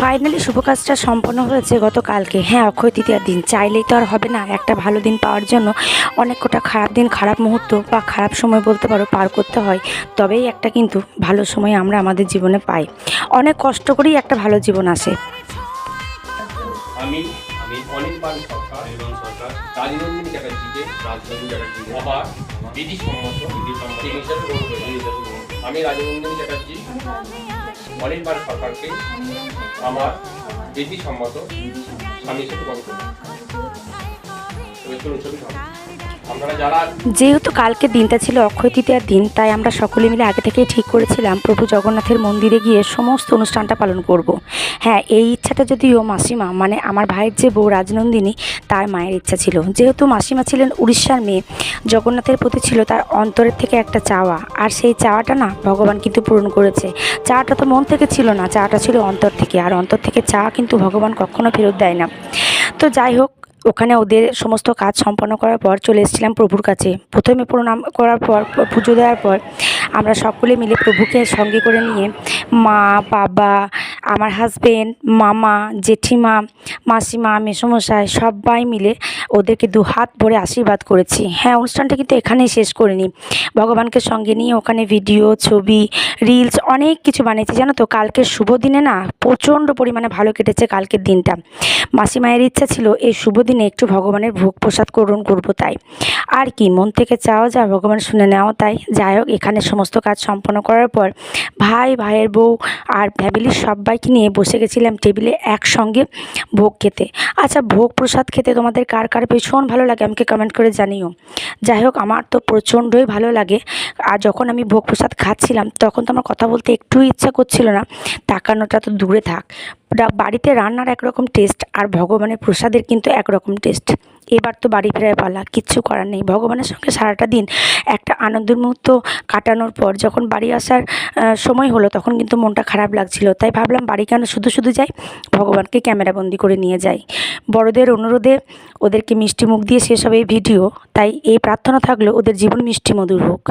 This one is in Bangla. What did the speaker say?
ফাইনালি শুভ কাজটা সম্পন্ন হয়েছে গতকালকে। হ্যাঁ, অক্ষয় তৃতীয়ার দিন। চাইলেই তো আর হবে না। একটা ভালো দিন পাওয়ার জন্য অনেক কটা খারাপ দিন, খারাপ মুহূর্ত বা খারাপ সময় বলতে পারো পার করতে হয়, তবেই একটা কিন্তু ভালো সময় আমরা আমাদের জীবনে পাই। অনেক কষ্ট করেই একটা ভালো জীবন আসে। আমি আমি অনির্বাণ সরকার রাজনন্দিনী চ্যাটার্জিকে আমার বিধিসম্মত চিকিৎসা গ্রহণ করি। আমি রাজনন্দিনী চ্যাটার্জি অনির্বাণ সরকারকে আমার বিধিসম্মত স্বামী হিসেবে গ্রহণ করি। আপনারা যারা যেহেতু কালকে দিনটা ছিল অক্ষয় তৃতীয়ার দিন, তাই আমরা সকলে মিলে আগে থেকেই ঠিক করেছিলাম প্রভু জগন্নাথের মন্দিরে গিয়ে সমস্ত অনুষ্ঠানটা পালন করব। হ্যাঁ, এই ইচ্ছাটা যদিও মাসিমা মানে আমার ভাইয়ের যে বউ রাজনন্দিনী, তার মায়ের ইচ্ছা ছিল। যেহেতু মাসিমা ছিলেন উড়িষ্যার মেয়ে, জগন্নাথের প্রতি ছিল তার অন্তরের থেকে একটা চাওয়া, আর সেই চাওয়াটা না ভগবান কিন্তু পূরণ করেছে। চাওয়াটা তো মন থেকে ছিল না, চাওয়াটা ছিল অন্তর থেকে, আর অন্তর থেকে চাওয়া কিন্তু ভগবান কখনো ফেরত দেয় না। তো যাই হোক, ওখানে ওদের সমস্ত কাজ সম্পন্ন করার পর চলে এসেছিলাম প্রভুর কাছে। প্রথমে প্রণাম করার পর, পুজো দেওয়ার পর আমরা সকলে মিলে প্রভুকে সঙ্গে করে নিয়ে মা, বাবা, আমার হাজবেন্ড, মামা, জেঠিমা, মাসিমা, মেসোমশাই সবাই মিলে ওদেরকে দু হাত ভরে আশীর্বাদ করেছি। হ্যাঁ, অনুষ্ঠানটা কিন্তু এখানেই শেষ করিনি। ভগবানকে সঙ্গে নিয়ে ওখানে ভিডিও, ছবি, রিলস অনেক কিছু বানিয়েছি। জানো তো, কালকের শুভ দিনে না প্রচণ্ড পরিমাণে ভালো কেটেছে কালকের দিনটা। মাসিমায়ের ইচ্ছা ছিল এই শুভ দিনে একটু ভগবানের ভোগ প্রসাদ গ্রহণ করবো, তাই আর কি মন থেকে চাওয়া যায় ভগবান শুনে নেওয়া। তাই যাই হোক, এখানে সমস্ত কাজ সম্পন্ন করার পর ভাই, ভাইয়ের বউ আর ফ্যামিলির সবাইকে নিয়ে বসে গেছিলাম টেবিলে একসঙ্গে ভোগ খেতে। আচ্ছা, ভোগ প্রসাদ খেতে তোমাদের কার কার ভীষণ ভালো লাগে আমাকে কমেন্ট করে জানিও। যাই হোক, আমার তো প্রচণ্ডই ভালো লাগে। আর যখন আমি ভোগ প্রসাদ খাচ্ছিলাম তখন তো আমার কথা বলতে একটুই ইচ্ছা করছিল না, তাকানোটা তো দূরে থাক। বাড়িতে রান্নার একরকম টেস্ট আর ভগবানের প্রসাদের কিন্তু একরকম টেস্ট। এবার তো বাড়ি ফেরার পালা, কিচ্ছু করার নেই। ভগবানের সঙ্গে সারাটা দিন একটা আনন্দের মুহূর্ত কাটানোর পর যখন বাড়ি আসার সময় হলো, তখন কিন্তু মনটা খারাপ লাগছিল। তাই ভাবলাম বাড়ি কেন শুধু শুধু যাই, ভগবানকে ক্যামেরাবন্দি করে নিয়ে যাই। বড়দের অনুরোধে ওদেরকে মিষ্টি মুখ দিয়ে শেষ হবে এই ভিডিও। তাই এই প্রার্থনা থাকলো ওদের জীবন মিষ্টি মধুর হোক।